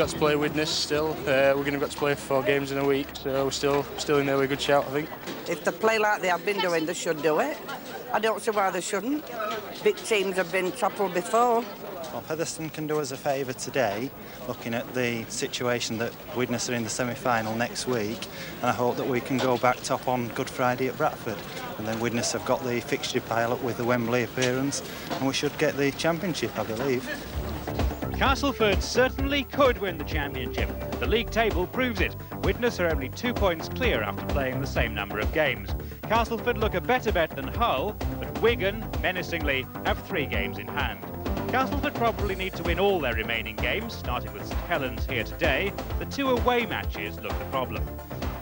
got to play Widnes still. We're going to got to play 4 games in a week, so we're still in there with a good shout, I think. If they play like they have been doing, they should do it. I don't see why they shouldn't. Big teams have been toppled before. Well, Featherstone can do us a favour today, looking at the situation that Widnes are in the semi-final next week, and I hope that we can go back top on Good Friday at Bradford. And then Widnes have got the fixture pile up with the Wembley appearance, and we should get the championship, I believe. Castleford certainly could win the championship. The league table proves it. Widnes are only 2 points clear after playing the same number of games. Castleford look a better bet than Hull, but Wigan, menacingly, have 3 games in hand. Castleford probably need to win all their remaining games, starting with St Helens here today. The 2 away matches look the problem.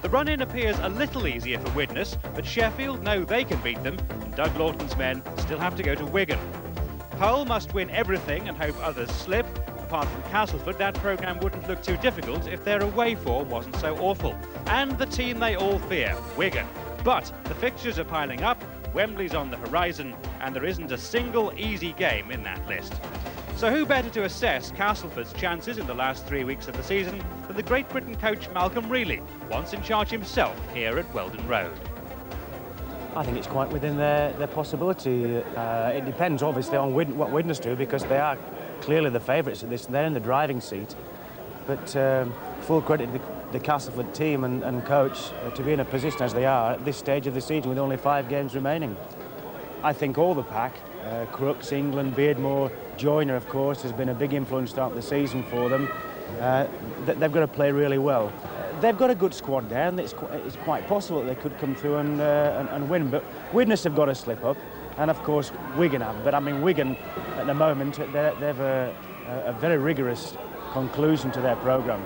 The run-in appears a little easier for Widnes, but Sheffield know they can beat them, and Doug Lawton's men still have to go to Wigan. Hull must win everything and hope others slip. Apart from Castleford, that programme wouldn't look too difficult if their away form wasn't so awful. And the team they all fear, Wigan. But the fixtures are piling up, Wembley's on the horizon, and there isn't a single easy game in that list. So who better to assess Castleford's chances in the last 3 weeks of the season than the Great Britain coach Malcolm Reilly, once in charge himself here at Weldon Road. I think it's quite within their possibility. It depends obviously on what Widnes do, because they are clearly the favourites at this, and they're in the driving seat. But full credit to the Castleford team and coach to be in a position as they are at this stage of the season with only 5 games remaining. I think all the pack, Crooks, England, Beardmore, Joyner of course has been a big influence start the season for them. They've got to play really well. They've got a good squad there, and it's quite possible that they could come through and win. But Widnes have got to slip up, and of course Wigan have. But I mean, Wigan at the moment they've a very rigorous conclusion to their programme.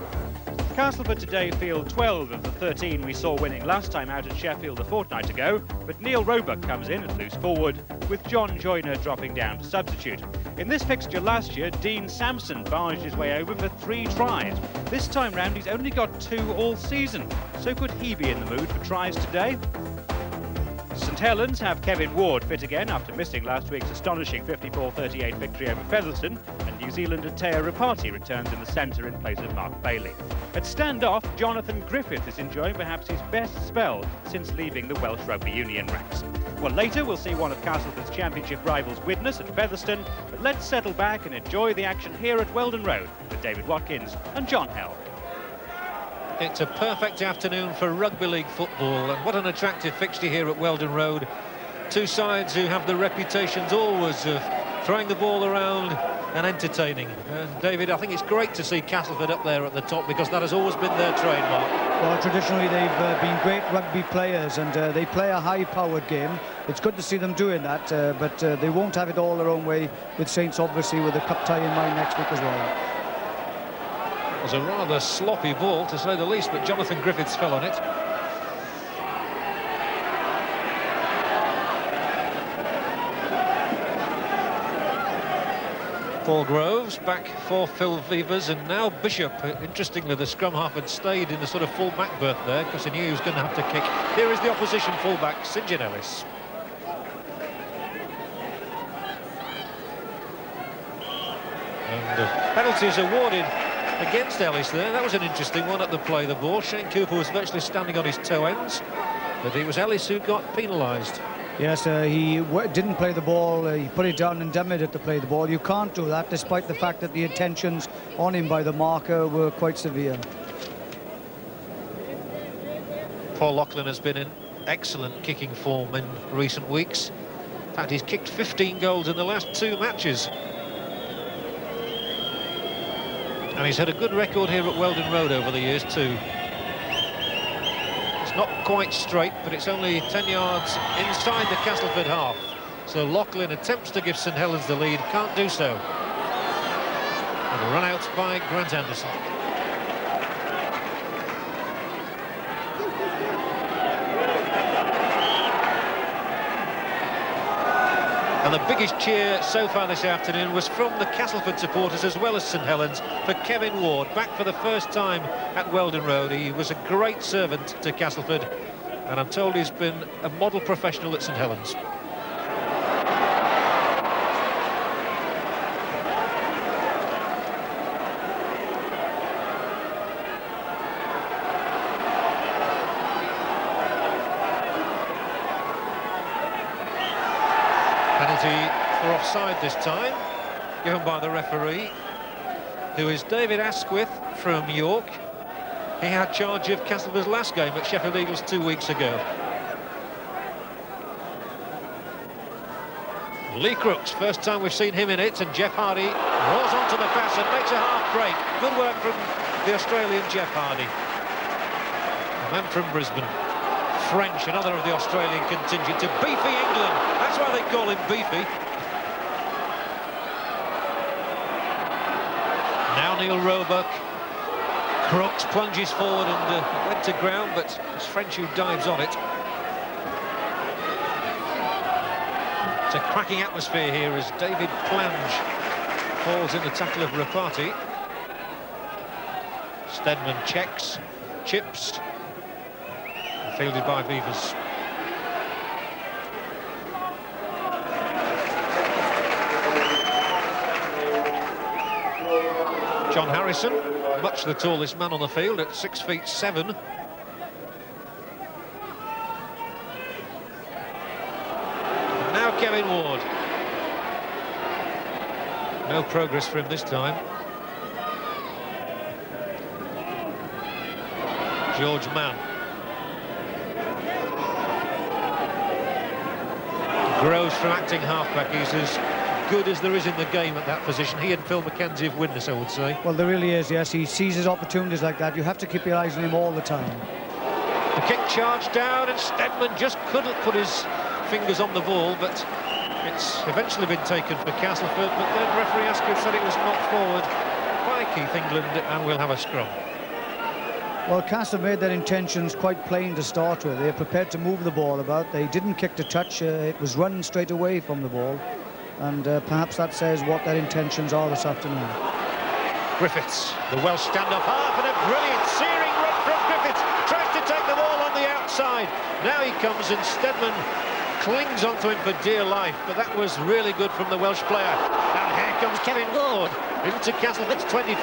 Castleford today field 12 of the 13 we saw winning last time out at Sheffield a fortnight ago, but Neil Roebuck comes in at loose forward, with John Joyner dropping down to substitute. In this fixture last year, Dean Sampson barged his way over for 3 tries. This time round he's only got 2 all season, so could he be in the mood for tries today? St Helens have Kevin Ward fit again after missing last week's astonishing 54-38 victory over Featherstone, and New Zealander Teo Rapati returns in the centre in place of Mark Bailey. At stand-off, Jonathan Griffith is enjoying perhaps his best spell since leaving the Welsh Rugby Union ranks. Well, later we'll see one of Castleford's championship rivals Widnes at Featherstone, but let's settle back and enjoy the action here at Weldon Road with David Watkins and John Hell. It's a perfect afternoon for rugby league football, and what an attractive fixture here at Weldon Road. 2 sides who have the reputations always of throwing the ball around and entertaining. And David, I think it's great to see Castleford up there at the top, because that has always been their trademark. Well, traditionally they've been great rugby players, and they play a high-powered game. It's good to see them doing that, but they won't have it all their own way with Saints, obviously, with the cup tie in mind next week as well. It was a rather sloppy ball, to say the least, but Jonathan Griffiths fell on it. Paul Groves back for Phil Vevers, and now Bishop. Interestingly, the scrum half had stayed in the sort of full-back berth there because he knew he was going to have to kick. Here is the opposition full-back, St Helens. And penalties awarded against Ellis there. That was an interesting one at the play of the ball. Shane Cooper was virtually standing on his toe ends, but it was Ellis who got penalised. Yes, he didn't play the ball. He put it down and damaged it to play the ball. You can't do that, despite the fact that the attentions on him by the marker were quite severe. Paul Loughlin has been in excellent kicking form in recent weeks. In fact, he's kicked 15 goals in the last 2 matches. And he's had a good record here at Weldon Road over the years too. It's not quite straight, but it's only 10 yards inside the Castleford half. So Loughlin attempts to give St Helens the lead, can't do so. And a run out by Grant Anderson. And the biggest cheer so far this afternoon was from the Castleford supporters as well as St Helens for Kevin Ward, back for the first time at Weldon Road. He was a great servant to Castleford, and I'm told he's been a model professional at St Helens. Penalty for offside this time, given by the referee, who is David Asquith from York. He had charge of Castleford's last game at Sheffield Eagles 2 weeks ago. Lee Crooks, first time we've seen him in it, and Jeff Hardy rolls onto the pass and makes a half break. Good work from the Australian Jeff Hardy. A man from Brisbane. French, another of the Australian contingent, to beefy England. That's why they call him beefy. Now Neil Roebuck. Crooks plunges forward and went to ground, but it's French who dives on it. It's a cracking atmosphere here as David Plange falls in the tackle of Rapati. Stedman checks, chips, fielded by Vivas. John Harrison, much the tallest man on the field at 6'7". Now Kevin Ward. No progress for him this time. George Mann. Grows from acting halfback. He's as good as there is in the game at that position. He and Phil McKenzie of Widnes, I would say. Well, there really is, yes. He seizes opportunities like that. You have to keep your eyes on him all the time. The kick charged down, and Stedman just couldn't put his fingers on the ball, but it's eventually been taken for Castleford. But then referee Askew said it was knocked forward by Keith England, and we'll have a scrum. Well, Castle made their intentions quite plain to start with. They're prepared to move the ball about. They didn't kick to touch. It was run straight away from the ball. And perhaps that says what their intentions are this afternoon. Griffiths, the Welsh stand-up half, and a brilliant searing run from Griffiths. Tries to take the ball on the outside. Now he comes and Stedman clings onto him for dear life. But that was really good from the Welsh player. And here comes Kevin Ward into Castleford's 25.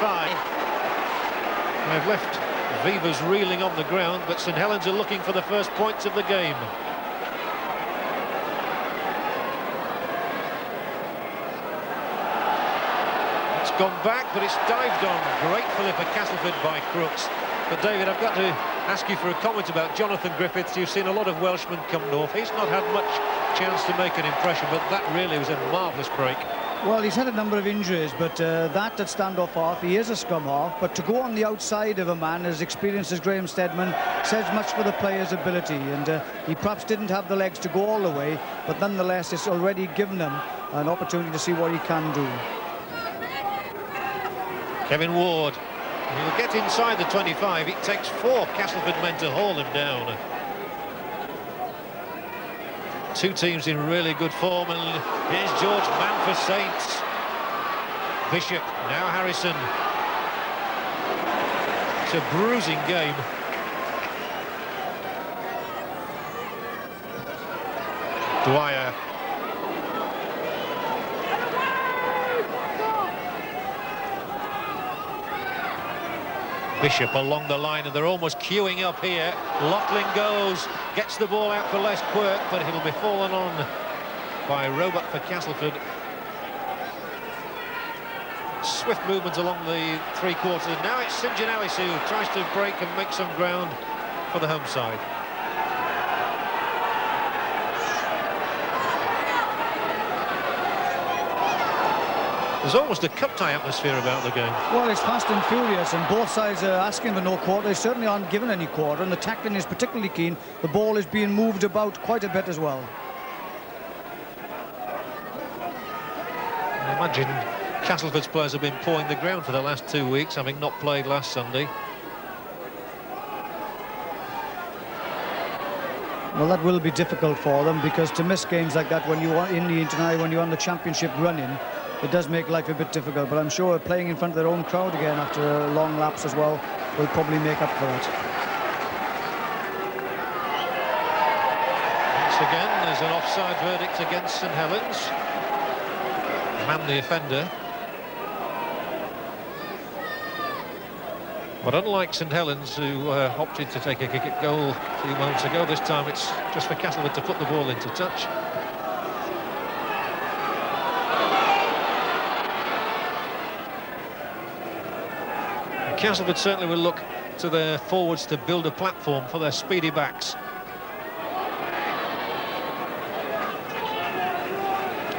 They've left Vivas reeling on the ground, but St Helens are looking for the first points of the game. It's gone back, but it's dived on gratefully for Castleford by Crooks. But David, I've got to ask you for a comment about Jonathan Griffiths. You've seen a lot of Welshmen come north. He's not had much chance to make an impression, but that really was a marvellous break. Well, he's had a number of injuries, but that at stand-off half, he is a scrum half, but to go on the outside of a man as experienced as Graham Stedman says much for the player's ability, and he perhaps didn't have the legs to go all the way, but nonetheless it's already given him an opportunity to see what he can do. Kevin Ward, he'll get inside the 25. It takes 4 Castleford men to haul him down. Two teams in really good form, and here's George Mann for Saints. Bishop, now Harrison. It's a bruising game. Dwyer. Bishop along the line, and they're almost queuing up here. Loughlin goes, gets the ball out for Les Quirk, but it'll be fallen on by Roebuck for Castleford. Swift movement along the three-quarters. Now it's St Helens who tries to break and make some ground for the home side. There's almost a cup-tie atmosphere about the game. Well, it's fast and furious, and both sides are asking for no quarter. They certainly aren't given any quarter, and the tackling is particularly keen. The ball is being moved about quite a bit as well. I imagine Castleford's players have been pawing the ground for the last 2 weeks, having not played last Sunday. Well, that will be difficult for them, because to miss games like that when you are in the international, when you're on the championship running, it does make life a bit difficult, but I'm sure playing in front of their own crowd again after a long lapse as well will probably make up for it. Once again, there's an offside verdict against St Helens. Man the offender. But unlike St Helens, who opted to take a kick at goal a few moments ago, this time it's just for Castleford to put the ball into touch. Castleford certainly will look to their forwards to build a platform for their speedy backs.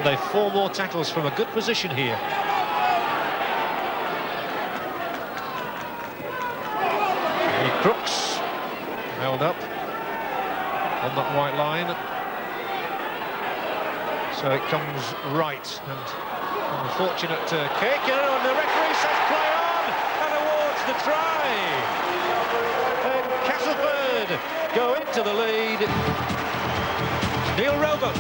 They've 4 more tackles from a good position here. Crooks held up on that white line. So it comes right, and unfortunate kick, and the referee says play on and awards the try. And Castleford go into the lead. Neil Roebuck.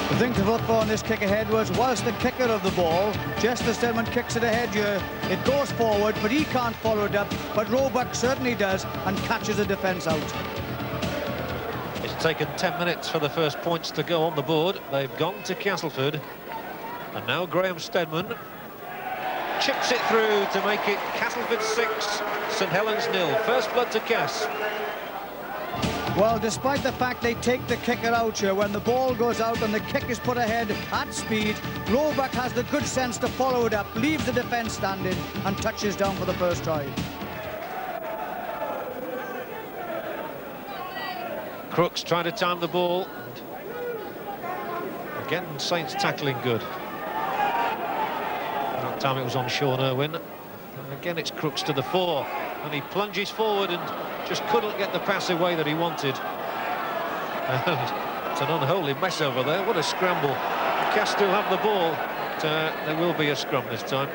The thing to look for on this kick ahead was the kicker of the ball, just as Stedman kicks it ahead here, it goes forward, but he can't follow it up, but Roebuck certainly does and catches the defence out. It's taken 10 minutes for the first points to go on the board. They've gone to Castleford, and now Graham Stedman chips it through to make it Castleford 6, St Helens 0. First blood to Cass. Well, despite the fact they take the kicker out here, when the ball goes out and the kick is put ahead at speed, Roebuck has the good sense to follow it up, leaves the defence standing and touches down for the first try. Crooks trying to time the ball. Again, Saints tackling good. That time it was on Sean Irwin. And again, it's Crooks to the fore. And he plunges forward and just couldn't get the pass away that he wanted. And it's an unholy mess over there. What a scramble. Cass still have the ball, but there will be a scrum this time.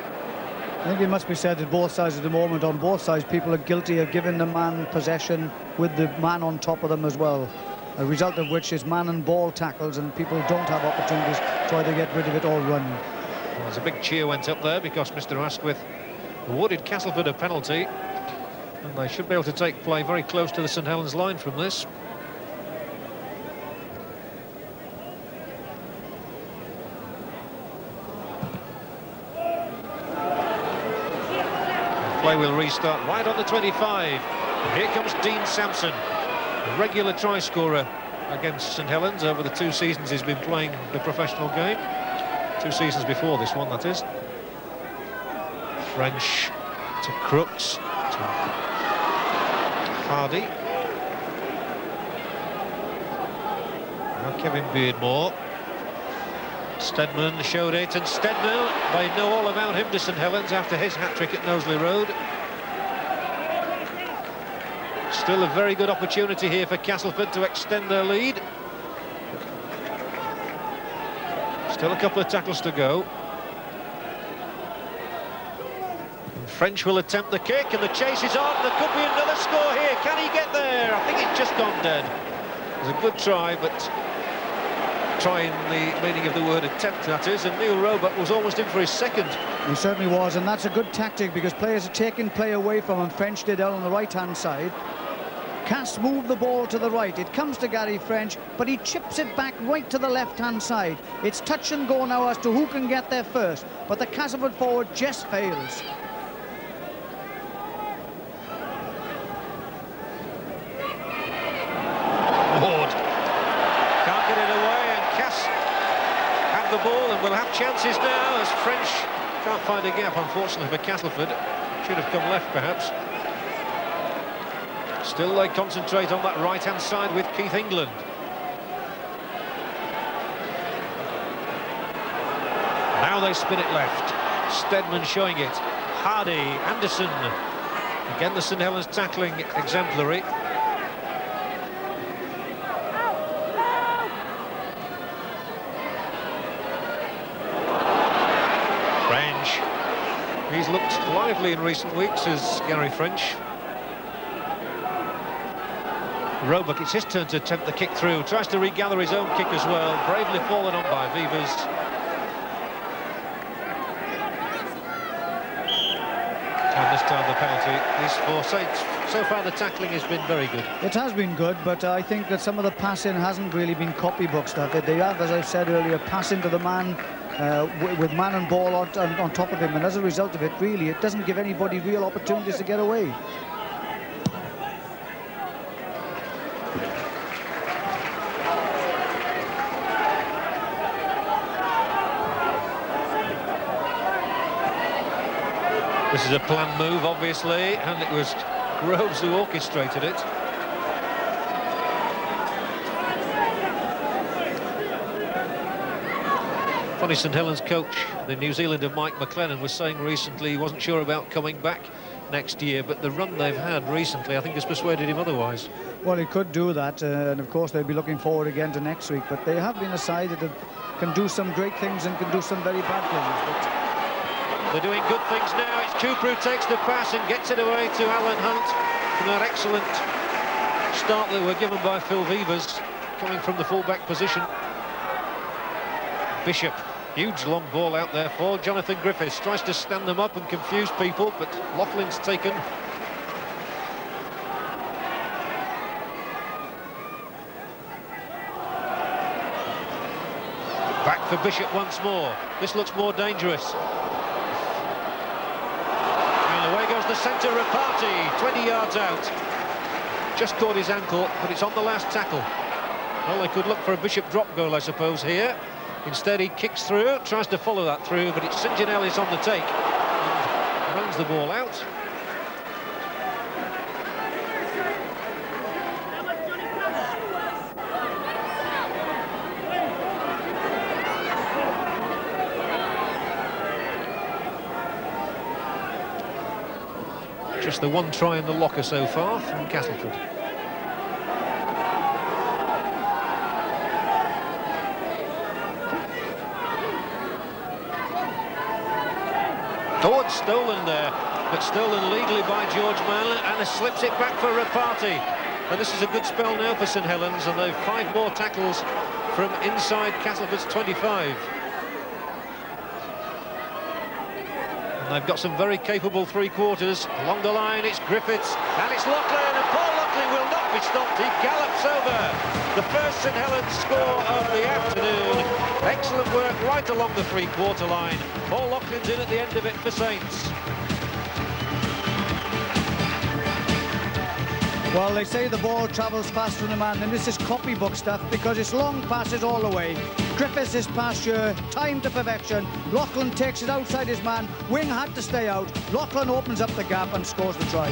I think it must be said that both sides at the moment, on both sides, people are guilty of giving the man possession with the man on top of them as well. A result of which is man and ball tackles, and people don't have opportunities to either get rid of it or run. Well, there's a big cheer went up there because Mr. Asquith awarded Castleford a penalty. And they should be able to take play very close to the St Helens line from this. The play will restart right on the 25. And here comes Dean Sampson, a regular try scorer against St Helens over the 2 seasons he's been playing the professional game. 2 seasons before this one, that is. French to Crooks to Hardy. Now Kevin Beardmore. Stedman showed it, and Stedman, they know all about him to St Helens after his hat-trick at Knowsley Road. Still a very good opportunity here for Castleford to extend their lead. Still a couple of tackles to go. French will attempt the kick, and the chase is on. There could be another score here. Can he get there? I think it's just gone dead. It was a good try, but trying the meaning of the word attempt, that is, and Neil Roebuck was almost in for his second. He certainly was, and that's a good tactic because players are taking play away from him. French did out on the right-hand side. Cass moved the ball to the right. It comes to Gary French, but he chips it back right to the left-hand side. It's touch and go now as to who can get there first, but the Castleford forward just fails. The ball, and we'll have chances now as French can't find a gap, unfortunately for Castleford. Should have come left perhaps. Still they concentrate on that right hand side with Keith England. Now they spin it left. Stedman showing it. Hardy, Anderson. Again the St Helens tackling exemplary. He's looked lively in recent weeks as Gary French. Roebuck, it's his turn to attempt the kick through. Tries to regather his own kick as well. Bravely fallen on by Vivers. And this time the penalty is for Saints. So far the tackling has been very good. It has been good, but I think that some of the passing hasn't really been copybook stuff. They have, as I said earlier, passing to the man with man and ball on top of him, and as a result of it, really, it doesn't give anybody real opportunities to get away. This is a planned move, obviously, and it was Groves who orchestrated it. Funny, St Helens coach, the New Zealander Mike McLennan, was saying recently he wasn't sure about coming back next year, but the run they've had recently I think has persuaded him otherwise. Well, he could do that, and of course they'll be looking forward again to next week, but they have been a side that can do some great things and can do some very bad things. But they're doing good things now. It's Cooper who takes the pass and gets it away to Alan Hunt from that excellent start that were given by Phil Vivers, coming from the full-back position. Bishop, huge long ball out there for Jonathan Griffiths, tries to stand them up and confuse people, but Laughlin's taken. Back for Bishop once more. This looks more dangerous. And away goes the centre, Rapati, 20 yards out. Just caught his ankle, but it's on the last tackle. Well, they could look for a Bishop drop goal, I suppose, here. Instead, he kicks through, tries to follow that through, but it's St Ellis on the take and runs the ball out. Just the one try in the locker so far from Castleford. Oh, it's stolen there, but stolen legally by George Mann, and slips it back for Rapati. And this is a good spell now for St Helens, and they've 5 more tackles from inside Castleford's 25. And they've got some very capable three-quarters. Along the line, it's Griffiths, and it's Loughlin, and Paul Loughlin will not be stopped. He gallops over the first St Helens score of the afternoon. Excellent work right along the three-quarter line. Paul Loughlin's in at the end of it for Saints. well, they say the ball travels faster than the man, and this is copybook stuff because it's long passes all the way. Griffiths is past here, time to perfection. Loughlin takes it outside his man. Wing had to stay out. Loughlin opens up the gap and scores the try.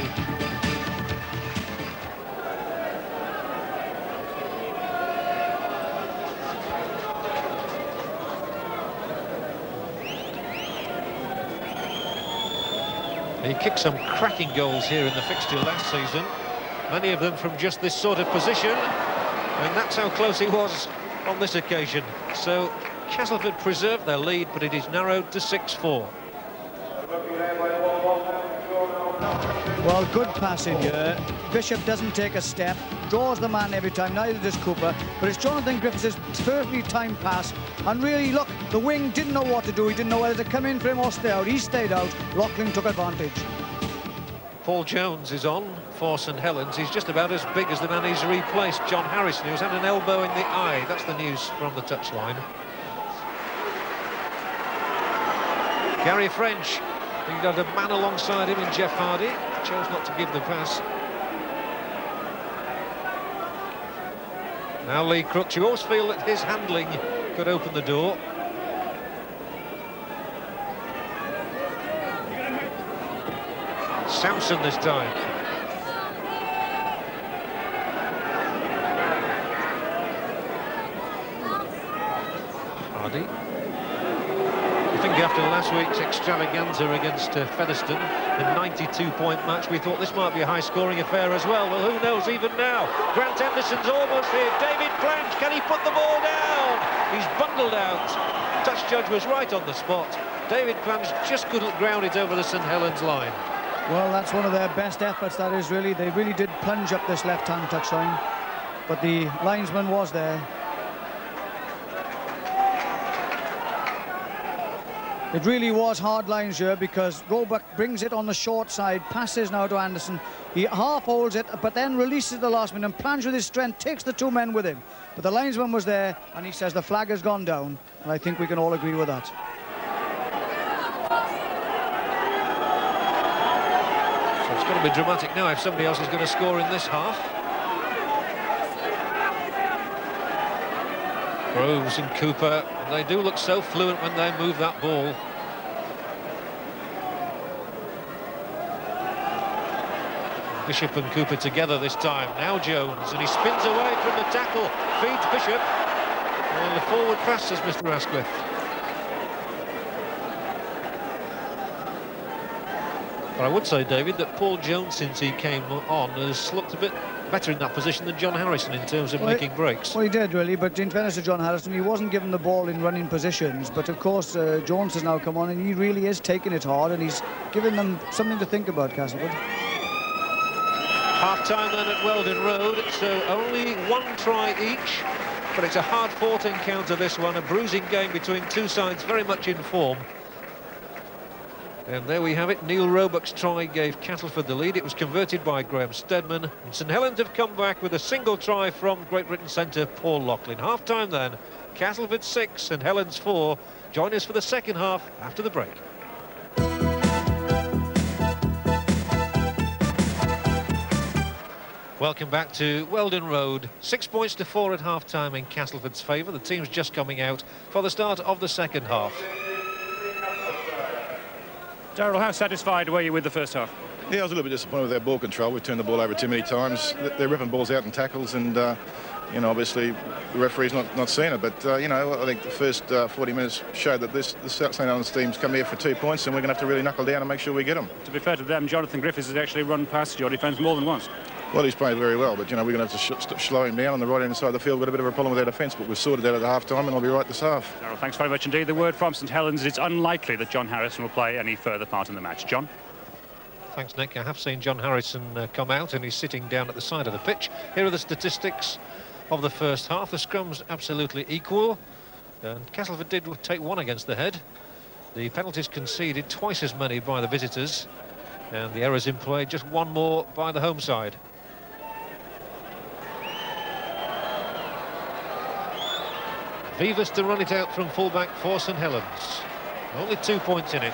He kicked some cracking goals here in the fixture last season, many of them from just this sort of position, and that's how close he was on this occasion. So Castleford preserved their lead, but it is narrowed to 6-4. Well, good passing here. Bishop doesn't take a step, draws the man every time, neither does Cooper, but it's Jonathan Griffiths' perfectly timed pass, and really, look, the wing didn't know what to do. He didn't know whether to come in for him or stay out. He stayed out. Loughlin took advantage. Paul Jones is on for St Helens. He's just about as big as the man he's replaced, John Harrison, who's had an elbow in the eye. That's the news from the touchline. Gary French, he got a man alongside him in Jeff Hardy, chose not to give the pass. Now Lee Crooks, you always feel that his handling could open the door. Sampson this time. Hardy. I think after last week's extravaganza against Featherstone, the 92-point match, we thought this might be a high-scoring affair as well. Well, who knows even now? Grant Henderson's almost here. David Blanche, can he put the ball down? He's bundled out. Touch judge was right on the spot. David Blanche just couldn't ground it over the St Helens line. Well, that's one of their best efforts, that is really. They really did plunge up this left-hand touchline, but the linesman was there. It really was hard lines here because Roebuck brings it on the short side, passes now to Anderson. He half holds it, but then releases the last minute and plans with his strength, takes the two men with him. But the linesman was there, and he says the flag has gone down, and I think we can all agree with that. So it's going to be dramatic now if somebody else is going to score in this half. Groves and Cooper, they do look so fluent when they move that ball. Bishop and Cooper together this time. Now Jones, and he spins away from the tackle, feeds Bishop, and the forward pass, says Mr. Asquith. But I would say, David, that Paul Jones, since he came on, has looked a bit better in that position than John Harrison in terms of making breaks. Well, he did, really, but in fairness to John Harrison, he wasn't given the ball in running positions. But, of course, Jones has now come on, and he really is taking it hard, and he's given them something to think about, Castleford. Half-time then at Weldon Road, so only one try each, but it's a hard-fought encounter, this one, a bruising game between two sides very much in form. And there we have it. Neil Roebuck's try gave Castleford the lead. It was converted by Graham Steadman. And St Helens have come back with a single try from Great Britain centre Paul Loughlin. Half-time then, Castleford 6, St Helens 4. Join us for the second half after the break. Welcome back to Weldon Road. 6 points to 4 at half-time in Castleford's favour. The team's just coming out for the start of the second half. Darryl, how satisfied were you with the first half? Yeah, I was a little bit disappointed with their ball control. We've turned the ball over too many times. They're ripping balls out in tackles, and you know, obviously the referee's not seeing it. But you know, I think the first 40 minutes showed that this St Helens team's come here for 2 points, and we're going to have to really knuckle down and make sure we get them. To be fair to them, Jonathan Griffiths has actually run past your defence more than once. Well, he's played very well, but you know, we're going to have to slow him down on the right-hand side of the field. We've got a bit of a problem with our defence, but we've sorted that at the half-time, and I'll be right this half. Darryl, thanks very much indeed. The word from St Helens, it's unlikely that John Harrison will play any further part in the match. John? Thanks, Nick. I have seen John Harrison come out, and he's sitting down at the side of the pitch. Here are the statistics of the first half. The scrum's absolutely equal, and Castleford did take one against the head. The penalties conceded, twice as many by the visitors, and the errors in play, just one more by the home side. Vivas to run it out from fullback for St Helens. Only 2 points in it.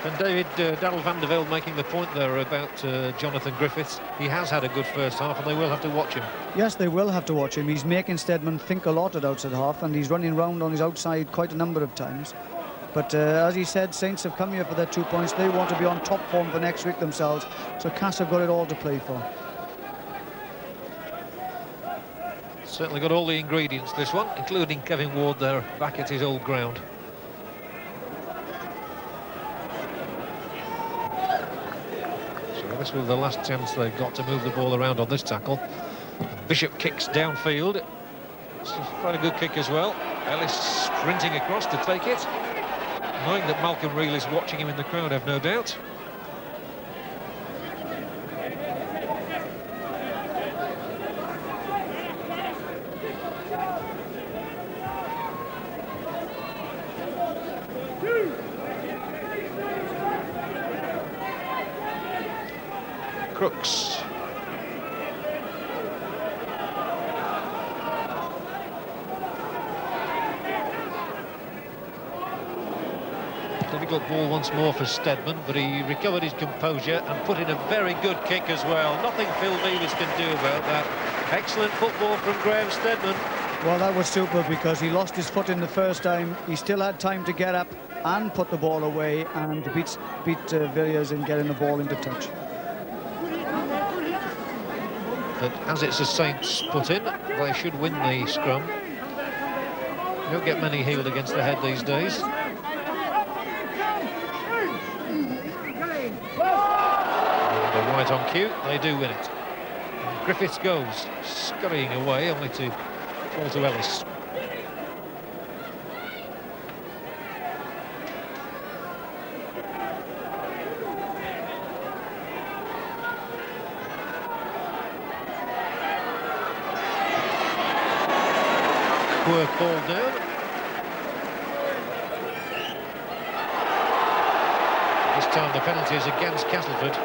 And David, Darryl van der Velde making the point there about Jonathan Griffiths. He has had a good first half, and they will have to watch him. Yes, they will have to watch him. He's making Steadman think a lot at outside half, and he's running round on his outside quite a number of times. But as he said, Saints have come here for their 2 points. They want to be on top form for next week themselves. So Cass have got it all to play for. Certainly got all the ingredients, this one, including Kevin Ward there back at his old ground. So this was the last chance they've got to move the ball around on this tackle. Bishop kicks downfield. It's quite a good kick as well. Ellis sprinting across to take it, knowing that Malcolm Reel is watching him in the crowd, I've no doubt. Crooks. Difficult ball once more for Steadman, but he recovered his composure and put in a very good kick as well. Nothing Phil Vivas can do about that. Excellent football from Graham Steadman. Well, that was super, because he lost his foot in the first time. He still had time to get up and put the ball away and beat Villiers in getting the ball into touch. But as it's a Saints put in, they should win the scrum. You don't get many healed against the head these days. And they're right on cue, they do win it. And Griffiths goes scurrying away, only to fall to Ellis. Work ball down. This time the penalty is against Castleford.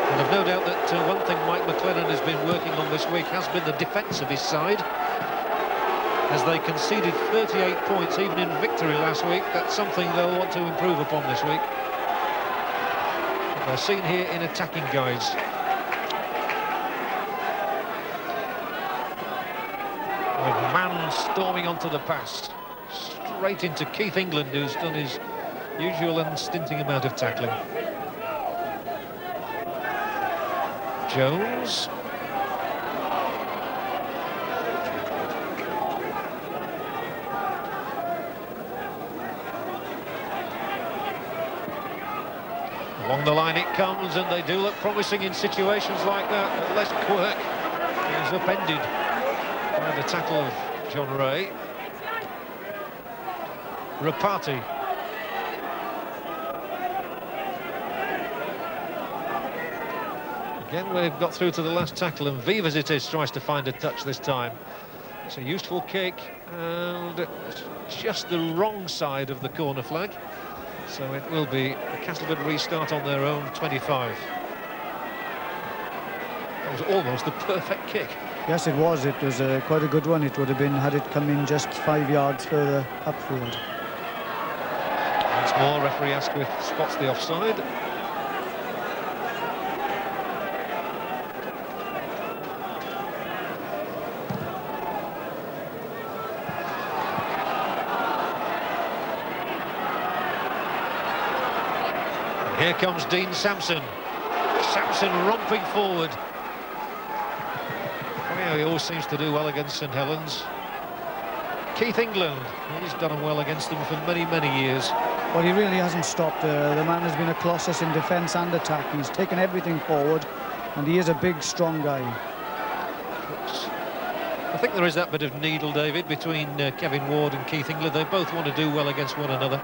And I've no doubt that one thing Mike McLennan has been working on this week has been the defence of his side. As they conceded 38 points even in victory last week, that's something they'll want to improve upon this week. They're seen here in attacking guides. A man storming onto the pass, straight into Keith England, who's done his usual and stinting amount of tackling. Jones. Along the line it comes, and they do look promising in situations like that. But Les Quirk is upended by the tackle of John Ray. Rapati. Again, we've got through to the last tackle, and Vivas it is, tries to find a touch this time. It's a useful kick, and just the wrong side of the corner flag. So it will be a Castleford restart on their own 25. That was almost the perfect kick. Yes, it was. It was quite a good one. It would have been had it come in just 5 yards further upfield. Once more, referee Asquith spots the offside. Here comes Dean Sampson. Sampson romping forward. Oh, he always seems to do well against St Helens. Keith England, he's done well against them for many, many years. Well, he really hasn't stopped. The man has been a colossus in defence and attack. He's taken everything forward, and he is a big, strong guy. I think there is that bit of needle, David, between Kevin Ward and Keith England. They both want to do well against one another.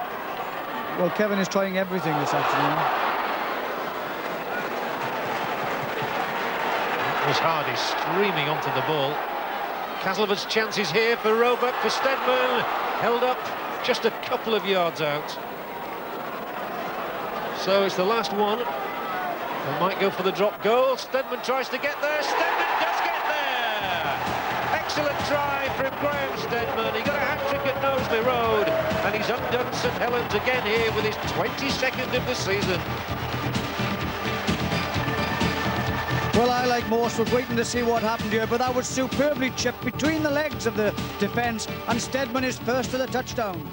Well, Kevin is trying everything this afternoon. It was Hardy streaming onto the ball. Castleford's chances here for Roebuck, for Stedman. Held up just a couple of yards out. So it's the last one. They might go for the drop goal. Stedman tries to get there. Stedman does get there! Excellent try from Graham Stedman. He got a hat-trick at Knowsley Road, and he's undone St Helens again here with his 22nd of the season. Well, I, like most, was waiting to see what happened here, but that was superbly chipped between the legs of the defence, and Stedman is first to the touchdown.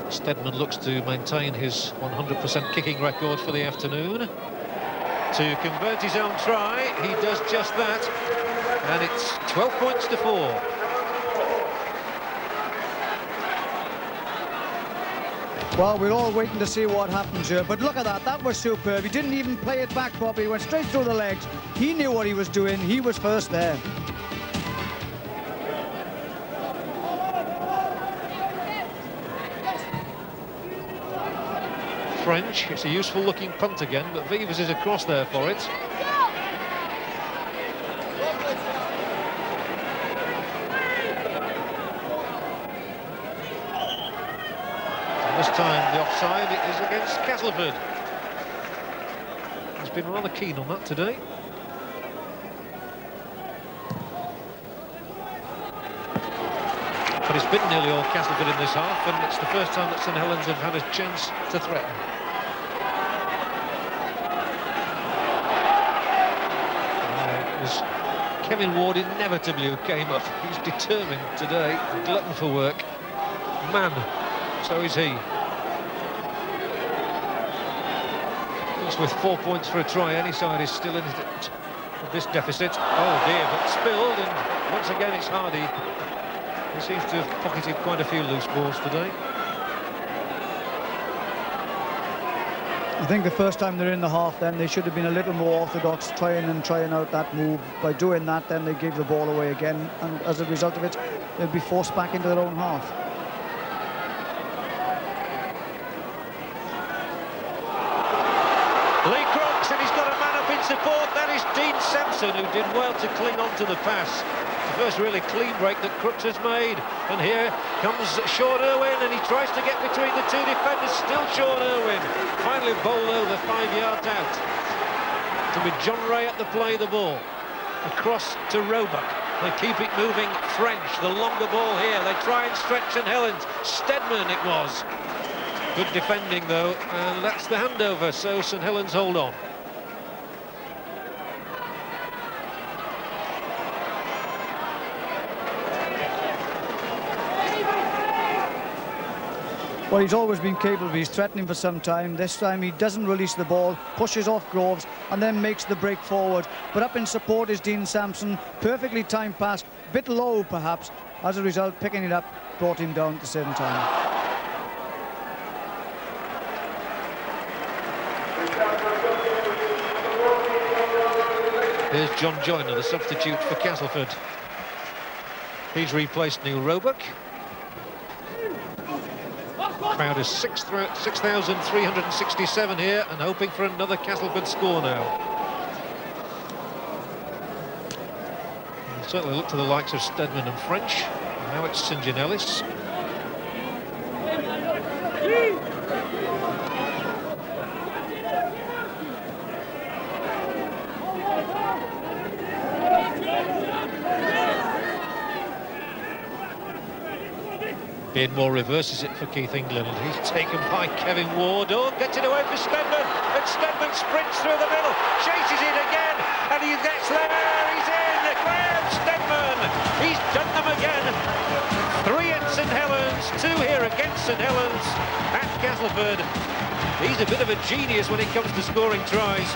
Stedman looks to maintain his 100% kicking record for the afternoon. To convert his own try, he does just that, and it's 12 points to 4. Well, we're all waiting to see what happens here, but look at that, that was superb. He didn't even play it back properly, he went straight through the legs. He knew what he was doing, he was first there. French, it's a useful looking punt again, but Vivas is across there for it. And this time the offside is against Castleford. He's been rather keen on that today. But it's been nearly all Castleford in this half, and it's the first time that St Helens have had a chance to threaten. Kevin Ward inevitably who came up. He's determined today, a glutton for work. Man, so is he. Just with 4 points for a try, any side is still in this deficit. Oh dear, but spilled, and once again it's Hardy. He seems to have pocketed quite a few loose balls today. I think the first time they're in the half, then they should have been a little more orthodox, trying out that move. By doing that, then they gave the ball away again, and as a result of it, they'll be forced back into their own half. Lee Crooks, and he's got a man up in support. That is Dean Sampson, who did well to cling on to the pass. The first really clean break that Crooks has made. And here comes Sean Irwin, and he tries to get between the two defenders. Still Sean Irwin. Finally bowled over 5 yards out. To be John Ray at the play of the ball. Across to Roebuck. They keep it moving. French, the longer ball here. They try and stretch St Helens. Stedman it was. Good defending though, and that's the handover, so St Helens hold on. Well, he's always been capable. He's threatening for some time. This time he doesn't release the ball, pushes off Groves and then makes the break forward. But up in support is Dean Sampson. Perfectly timed pass, bit low perhaps. As a result, picking it up brought him down at the same time. Here's John Joyner, the substitute for Castleford. He's replaced Neil Roebuck. Crowd is 6,367 here and hoping for another Castleford score now. We'll certainly look to the likes of Stedman and French. Now it's St Helens. Beardmore reverses it for Keith England. He's taken by Kevin Ward. Oh, gets it away for Stedman. And Stedman sprints through the middle, chases it again, and he gets there. He's in. Graham Stedman. He's done them again. 3 at St Helens, 2 here against St Helens at Castleford. He's a bit of a genius when it comes to scoring tries.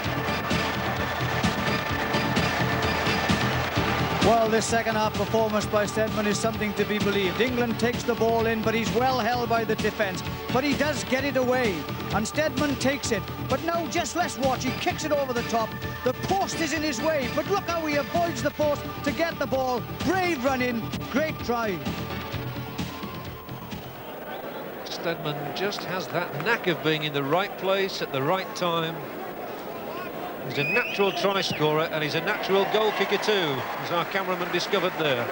Well, this second half performance by Stedman is something to be believed. England takes the ball in, but he's well held by the defence. But he does get it away, and Stedman takes it. But now, just let's watch. He kicks it over the top. The post is in his way, but look how he avoids the post to get the ball. Brave run in, great try. Stedman just has that knack of being in the right place at the right time. He's a natural try scorer and he's a natural goal kicker too, as our cameraman discovered there.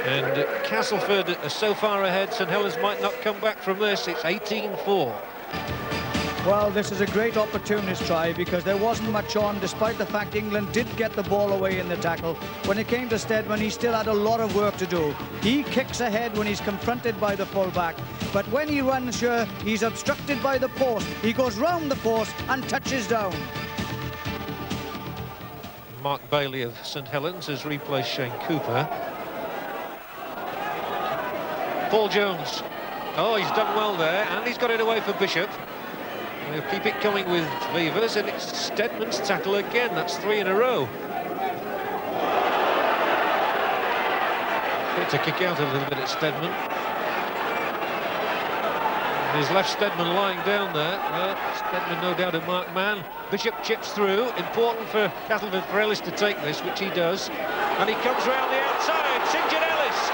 And Castleford are so far ahead, St Helens might not come back from this. It's 18-4. Well, this is a great opportunist try because there wasn't much on, despite the fact England did get the ball away in the tackle. When it came to Stedman, he still had a lot of work to do. He kicks ahead when he's confronted by the full-back, but when he runs here, he's obstructed by the post. He goes round the post and touches down. Mark Bailey of St Helens has replaced Shane Cooper. Paul Jones. Oh, he's done well there, and he's got it away for Bishop. They'll keep it coming with Beavers, and it's Stedman's tackle again. That's 3 in a row. It's a kick out a little bit at Stedman. He's left Stedman lying down there. Stedman no doubt a marked man. Bishop chips through. Important for Castleford for Ellis to take this, which he does. And he comes round the outside. St Helens.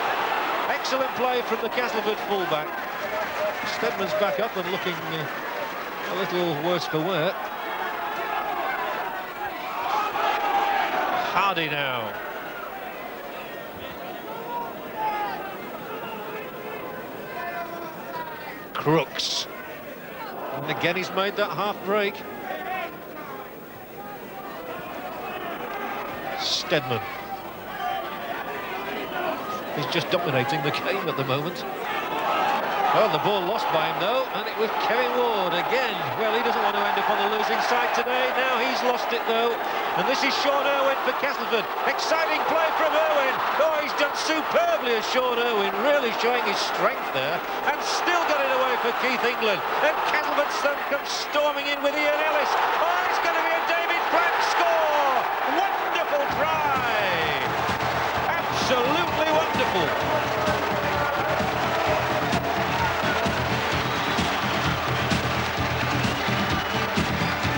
Excellent play from the Castleford fullback. Stedman's back up and looking a little worse for wear. Hardy now. Crooks. And again he's made that half break. Stedman. He's just dominating the game at the moment. Oh, the ball lost by him though, and it was Kevin Ward again. Well, he doesn't want to end up on the losing side today. Now he's lost it though, and this is Sean Irwin for Castleford. Exciting play from Irwin. Oh, he's done superbly as Sean Irwin, really showing his strength there, and still got it away for Keith England. And Castleford's son comes storming in with Ian Ellis. Oh, it's going to be a David Pratt score. Wonderful try. Absolutely wonderful.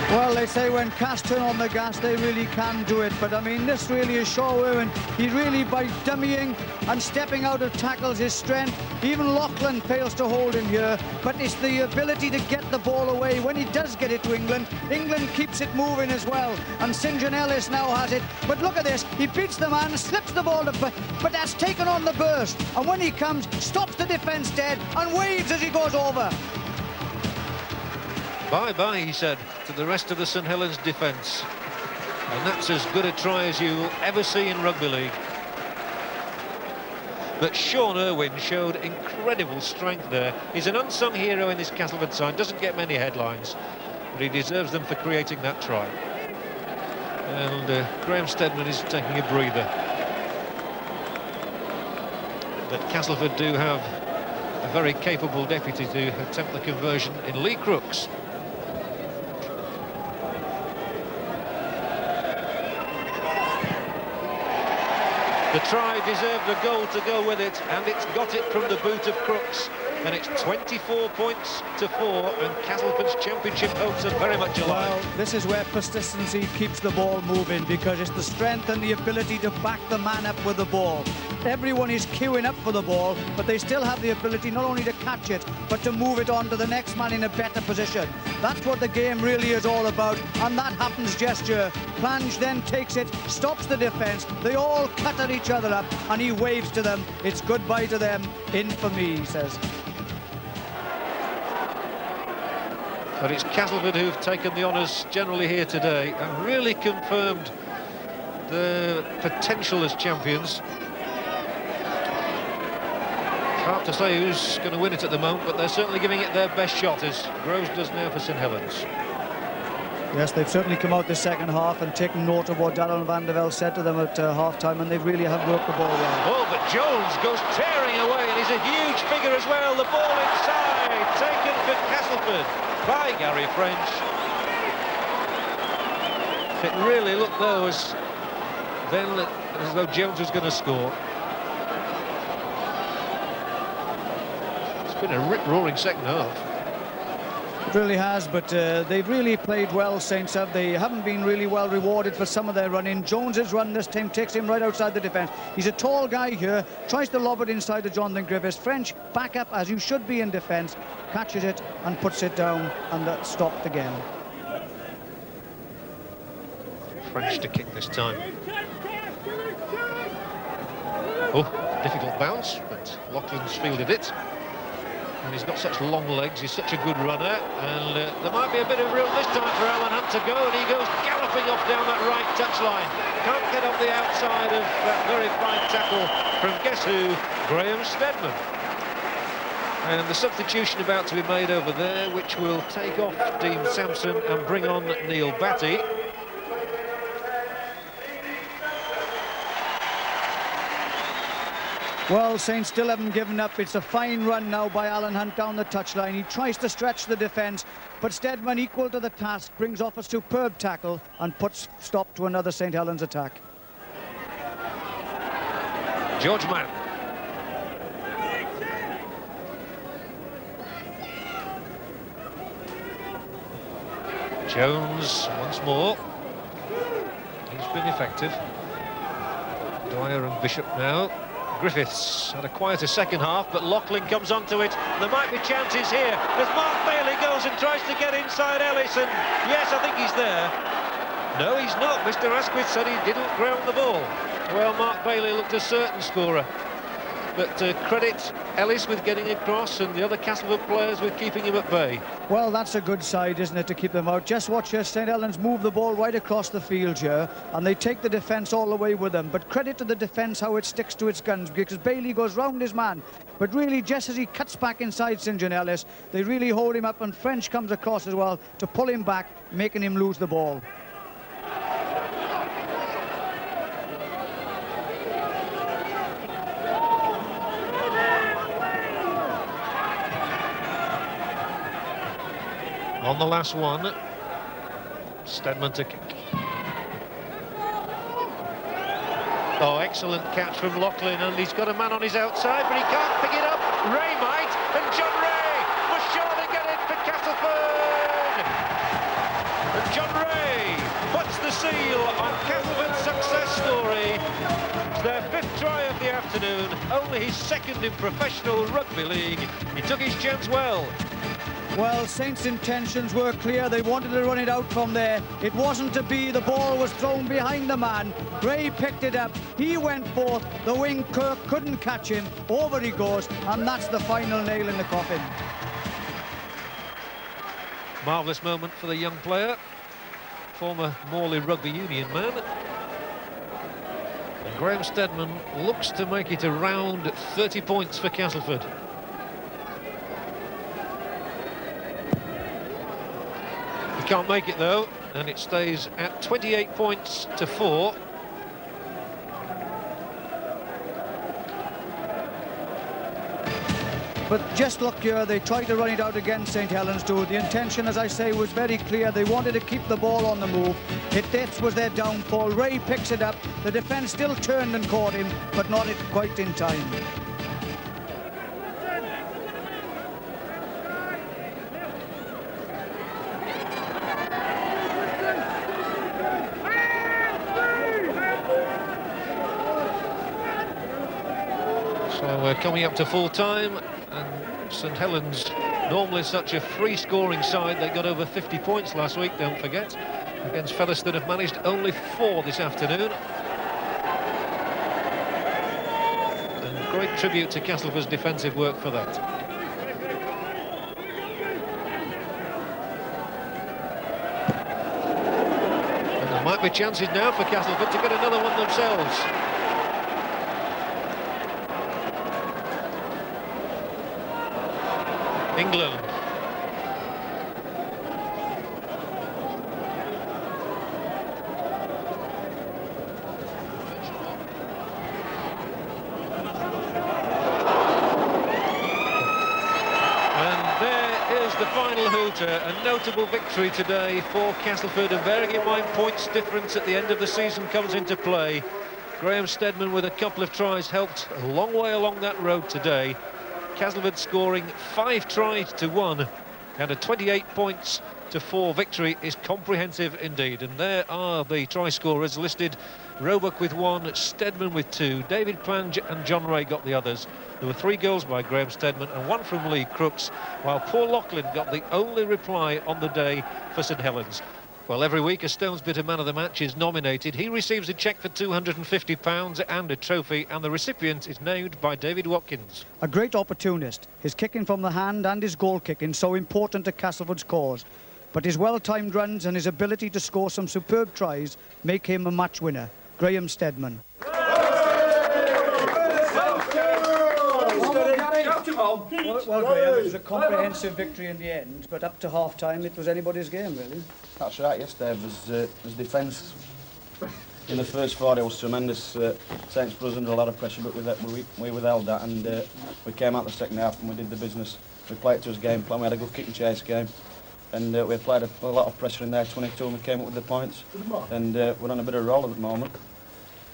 Well, they say when Cas turn on the gas, they really can do it. But, I mean, this really is Shaw Irwin. He really, by dummying and stepping out of tackles, his strength. Even Lachlan fails to hold him here. But it's the ability to get the ball away. When he does get it to England, England keeps it moving as well. And St Helens now has it. But look at this. He beats the man, slips the ball, but that's taken on the burst. And when he comes, stops the defence dead and waves as he goes over. Bye-bye, he said, to the rest of the St Helens defence. And that's as good a try as you will ever see in rugby league. But Sean Irwin showed incredible strength there. He's an unsung hero in this Castleford side, doesn't get many headlines, but he deserves them for creating that try. And Graham Stedman is taking a breather. But Castleford do have a very capable deputy to attempt the conversion in Lee Crooks. The try deserved a goal to go with it, and it's got it from the boot of Crooks. And it's 24 points to 4, and Castleford's championship hopes are very much alive. Well, this is where persistency keeps the ball moving, because it's the strength and the ability to back the man up with the ball. Everyone is queuing up for the ball, but they still have the ability not only to catch it, but to move it on to the next man in a better position. That's what the game really is all about, and that happens just here. Plange then takes it, stops the defence, they all cut at each other up, and he waves to them. It's goodbye to them, in for me, he says. But it's Castleford who've taken the honours generally here today and really confirmed the potential as champions. Hard to say who's going to win it at the moment, but they're certainly giving it their best shot, as Groves does now for St Helens. Yes, they've certainly come out the second half and taken note of what Darren van der Velde said to them at half-time, and they really have worked the ball well. Oh, but Jones goes tearing away, and he's a huge figure as well. The ball inside, taken for Castleford by Gary French. It really looked though as though Jones was going to score. It's been a rip-roaring second half. It really has, but they've really played well, Saints have. They haven't been really well rewarded for some of their running. Jones's run this time takes him right outside the defence. He's a tall guy here, tries to lob it inside to Jonathan Griffiths. French back up, as you should be in defence, catches it and puts it down, and that's stopped again. French to kick this time. Oh, difficult bounce, but Loughlin's fielded it. And he's got such long legs, he's such a good runner, and there might be a bit of room this time for Alan Hunt to go, and he goes galloping off down that right touchline. Can't get off the outside of that very fine tackle from guess who? Graham Steadman. And the substitution about to be made over there, which will take off Dean Sampson and bring on Neil Batty. Well, Saints still haven't given up. It's a fine run now by Alan Hunt down the touchline. He tries to stretch the defence, but Steadman, equal to the task, brings off a superb tackle and puts stop to another St Helens attack. George Mann. Jones once more. He's been effective. Dwyer and Bishop now. Griffiths had a quieter second half, but Loughlin comes onto it. There might be chances here as Mark Bailey goes and tries to get inside Ellis, and yes, I think he's there. No, he's not. Mr. Asquith said he didn't ground the ball. Well, Mark Bailey looked a certain scorer, but credit Ellis with getting across and the other Castleford players with keeping him at bay. Well, that's a good side, isn't it, to keep them out. Just watch here, St Helens move the ball right across the field here, and they take the defence all the way with them. But credit to the defence how it sticks to its guns, because Bailey goes round his man. But really, just as he cuts back inside St John Ellis, they really hold him up, and French comes across as well to pull him back, making him lose the ball. On the last one, Steadman to kick. Oh, excellent catch from Loughlin, and he's got a man on his outside, but he can't pick it up. Ray might, and John Ray was sure to get in for Castleford. And John Ray puts the seal on Castleford's success story. It's their 5th try of the afternoon, only his 2nd in professional rugby league. He took his chance well. Well, Saints' intentions were clear. They wanted to run it out from there. It wasn't to be. The ball was thrown behind the man. Ray picked it up. He went forth. The wing Kirk couldn't catch him. Over he goes, and that's the final nail in the coffin. Marvellous moment for the young player, former Morley Rugby Union man. And Graham Steadman looks to make it around 30 points for Castleford. He can't make it though, and it stays at 28 points to 4. But just look here, they tried to run it out against St Helens too. The intention, as I say, was very clear. They wanted to keep the ball on the move. That was their downfall. Ray picks it up. The defence still turned and caught him, but not quite in time. So we're coming up to full time, and St Helens, normally such a free scoring side, they got over 50 points last week, don't forget, against Featherstone, have managed only 4 this afternoon. And great tribute to Castleford's defensive work for that. And there might be chances now for Castleford to get another one themselves. England. And there is the final hooter, a notable victory today for Castleford, and bearing in mind points difference at the end of the season comes into play. Graham Steadman with a couple of tries helped a long way along that road today. Castleford scoring 5 tries to 1, and a 28 points to 4 victory is comprehensive indeed. And there are the try scorers listed: Roebuck with 1, Steadman with 2, David Plange and John Ray got the others. There were 3 goals by Graham Steadman and 1 from Lee Crooks, while Paul Loughlin got the only reply on the day for St Helens. Well, every week a Stones Bitter Man of the Match is nominated. He receives a cheque for £250 and a trophy, and the recipient is named by David Watkins. A great opportunist. His kicking from the hand and his goal kicking so important to Castleford's cause. But his well-timed runs and his ability to score some superb tries make him a match winner. Graham Steadman. Well, Graham, it was a comprehensive victory in the end, but up to half-time it was anybody's game, really. That's right, yesterday was defence. In the first 40 was tremendous. Saints put us under a lot of pressure, but we withheld that, and we came out the second half and we did the business. We played to his game plan, we had a good kick and chase game, and we applied a lot of pressure in there, 22, and we came up with the points, and we're on a bit of a roll at the moment.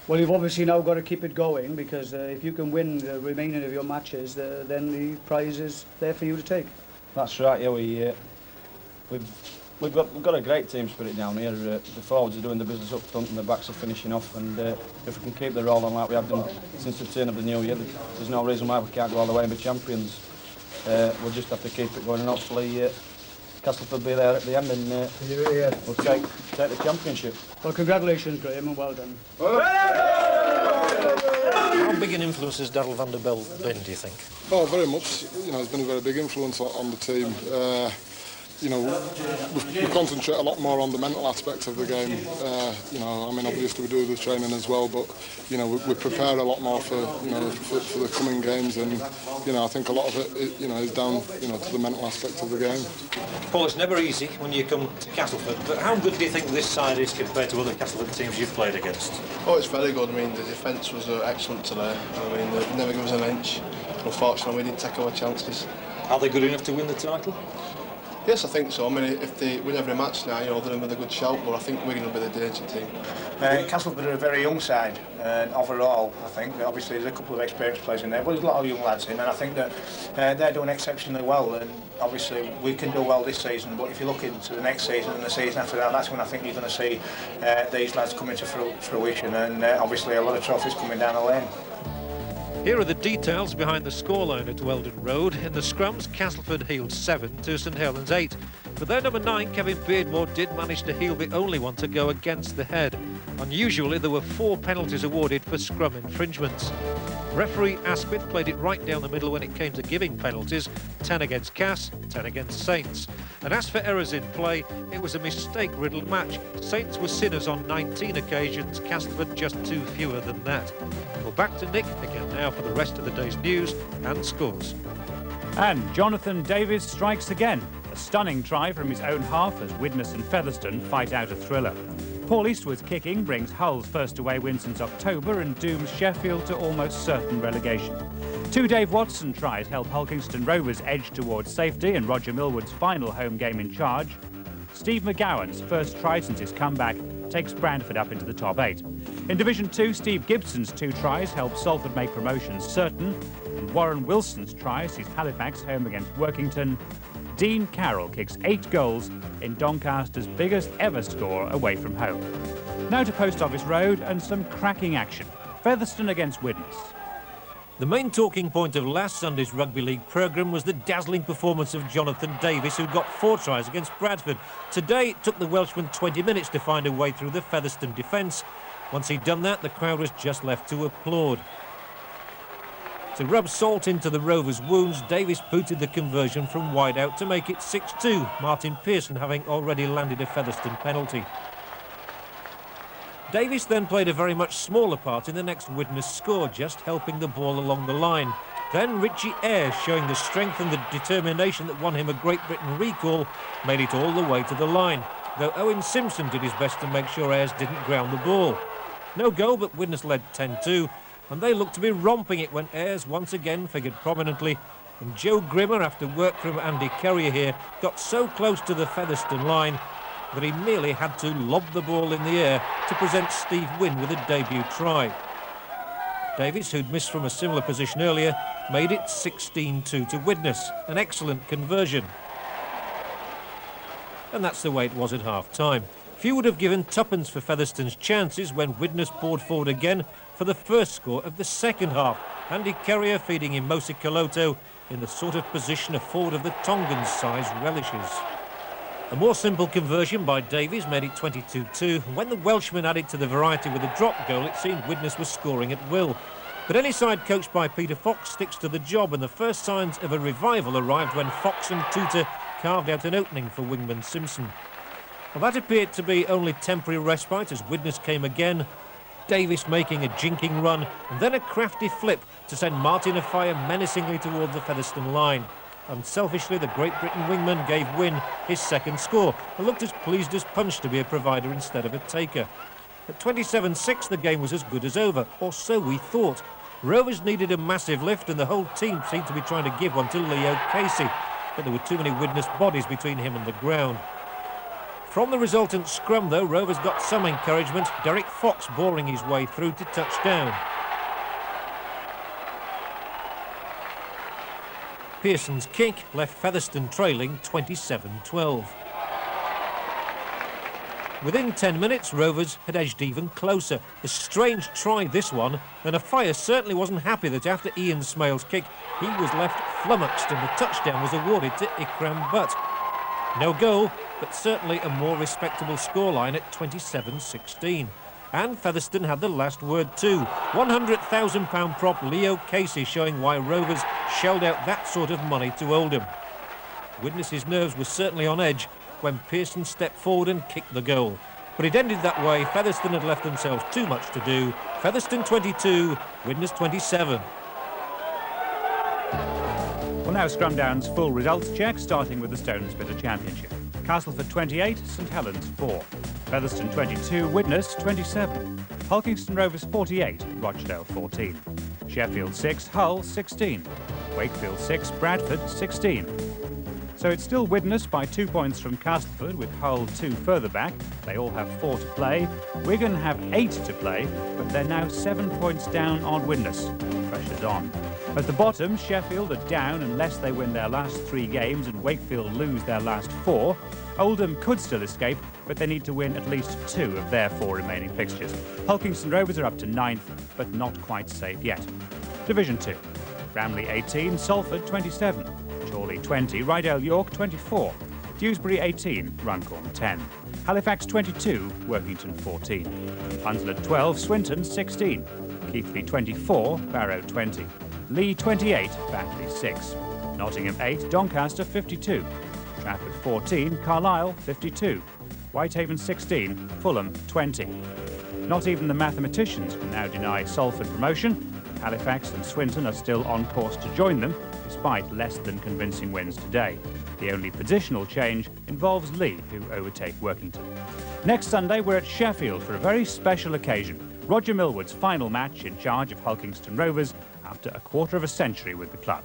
Well, you've obviously now got to keep it going, because if you can win the remaining of your matches, then the prize is there for you to take. That's right, yeah, we've got a great team spirit down here. The forwards are doing the business up front and the backs are finishing off, and if we can keep the roll on like we have done since the turn of the new year, there's no reason why we can't go all the way and be champions. We'll just have to keep it going, and hopefully Castleford will be there at the end, and we'll take the championship. Well, congratulations, Graham, and well done. How big an influence has Daryl van der Belt been, do you think? Oh, very much. You know, he's been a very big influence on the team. You know, we concentrate a lot more on the mental aspects of the game. You know, I mean, obviously we do the training as well, but you know, we prepare a lot more for for the coming games, and you know, I think a lot of it, you know, is down to the mental aspect of the game. Paul, it's never easy when you come to Castleford, but how good do you think this side is compared to other Castleford teams you've played against? Oh, it's very good. I mean, the defence was excellent today. I mean, they never gave us an inch. Unfortunately, we didn't take our chances. Are they good enough to win the title? Yes, I think so. I mean, if they win every match now, you know, they're in with a good shout, but I think we're going to be the danger team. Castleford are a very young side, overall, I think. Obviously, there's a couple of experienced players in there, but there's a lot of young lads in, and I think that they're doing exceptionally well, and obviously we can do well this season, but if you look into the next season and the season after that, that's when I think you're going to see these lads coming to fruition, and obviously a lot of trophies coming down the lane. Here are the details behind the scoreline at Weldon Road. In the scrums, Castleford heeled 7 to St Helens 8. But their number 9, Kevin Beardmore, did manage to heel the only one to go against the head. Unusually, there were 4 penalties awarded for scrum infringements. Referee Asquith played it right down the middle when it came to giving penalties, 10 against Cass, 10 against Saints. And as for errors in play, it was a mistake-riddled match. Saints were sinners on 19 occasions, Castleford just 2 fewer than that. Well, back to Nick again now for the rest of the day's news and scores. And Jonathan Davies strikes again. A stunning try from his own half as Widnes and Featherstone fight out a thriller. Paul Eastwood's kicking brings Hull's first away win since October and dooms Sheffield to almost certain relegation. Two Dave Watson tries help Hulkingston Rovers edge towards safety in Roger Millwood's final home game in charge. Steve McGowan's first try since his comeback takes Brantford up into the top 8. In Division 2, Steve Gibson's 2 tries help Salford make promotion certain, and Warren Wilson's try sees Halifax home against Workington. Dean Carroll kicks 8 goals in Doncaster's biggest ever score away from home. Now to Post Office Road and some cracking action. Featherstone against Widnes. The main talking point of last Sunday's Rugby League programme was the dazzling performance of Jonathan Davis, who got 4 tries against Bradford. Today, it took the Welshman 20 minutes to find a way through the Featherstone defence. Once he'd done that, the crowd was just left to applaud. To rub salt into the Rovers' wounds, Davis booted the conversion from wide out to make it 6-2, Martin Pearson having already landed a Featherstone penalty. Davis then played a very much smaller part in the next Widnes score, just helping the ball along the line. Then Richie Ayres, showing the strength and the determination that won him a Great Britain recall, made it all the way to the line, though Owen Simpson did his best to make sure Ayres didn't ground the ball. No goal, but Widnes led 10-2, and they looked to be romping it when Ayres once again figured prominently, and Joe Grimmer, after work from Andy Currier here, got so close to the Featherstone line that he merely had to lob the ball in the air to present Steve Wynn with a debut try. Davis, who'd missed from a similar position earlier, made it 16-2 to Widnes, an excellent conversion. And that's the way it was at half-time. Few would have given tuppence for Featherstone's chances when Widnes poured forward again for the first score of the second half. Andy Currier feeding in Mosi Kaloto in the sort of position a forward of the Tongans' size relishes. A more simple conversion by Davies made it 22-2. When the Welshman added to the variety with a drop goal, it seemed Widnes was scoring at will. But any side coached by Peter Fox sticks to the job, and the first signs of a revival arrived when Fox and Tutor carved out an opening for wingman Simpson. Well, that appeared to be only temporary respite as Widnes came again. Davis making a jinking run, and then a crafty flip to send Martin afire menacingly towards the Featherstone line. Unselfishly, the Great Britain wingman gave Wynn his second score and looked as pleased as Punch to be a provider instead of a taker. At 27-6, the game was as good as over, or so we thought. Rovers needed a massive lift and the whole team seemed to be trying to give one to Leo Casey, but there were too many Widnes bodies between him and the ground. From the resultant scrum, though, Rovers got some encouragement, Derek Fox boring his way through to touchdown. Pearson's kick left Featherstone trailing 27-12. Within 10 minutes, Rovers had edged even closer. A strange try, this one, and Afire certainly wasn't happy that after Ian Smale's kick, he was left flummoxed and the touchdown was awarded to Ikram Butt. No goal, but certainly a more respectable scoreline at 27-16. And Featherstone had the last word too. £100,000 prop Leo Casey showing why Rovers shelled out that sort of money to Oldham. Widnes's nerves were certainly on edge when Pearson stepped forward and kicked the goal. But it ended that way. Featherstone had left themselves too much to do. Featherstone 22, Widnes 27. Well, now Scrumdown's full results check, starting with the Stone Splitter Championship. Castleford 28, St Helens 4. Featherstone 22, Widnes 27. Hulkingston Rovers 48, Rochdale 14. Sheffield 6, Hull 16. Wakefield 6, Bradford 16. So it's still Widnes by 2 points from Castleford, with Hull 2 further back. They all have 4 to play. Wigan have 8 to play, but they're now 7 points down on Widnes. Pressure's on. At the bottom, Sheffield are down unless they win their last 3 games and Wakefield lose their last 4. Oldham could still escape, but they need to win at least 2 of their 4 remaining fixtures. Hulkingston Rovers are up to 9th, but not quite safe yet. Division 2. Bramley 18, Salford 27. Chorley 20, Rydale York 24. Dewsbury 18, Runcorn 10. Halifax 22, Workington 14. Hunslet 12, Swinton 16. Keighley 24, Barrow 20. Lee 28, Batley 6. Nottingham 8, Doncaster 52. Trafford 14, Carlisle 52. Whitehaven 16, Fulham 20. Not even the mathematicians can now deny Salford promotion. Halifax and Swinton are still on course to join them, despite less than convincing wins today. The only positional change involves Lee, who overtake Workington. Next Sunday, we're at Sheffield for a very special occasion. Roger Millwood's final match in charge of Hulkingston Rovers after a quarter of a century with the club.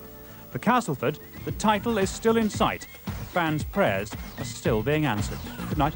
For Castleford, the title is still in sight. Fans' prayers are still being answered. Good night.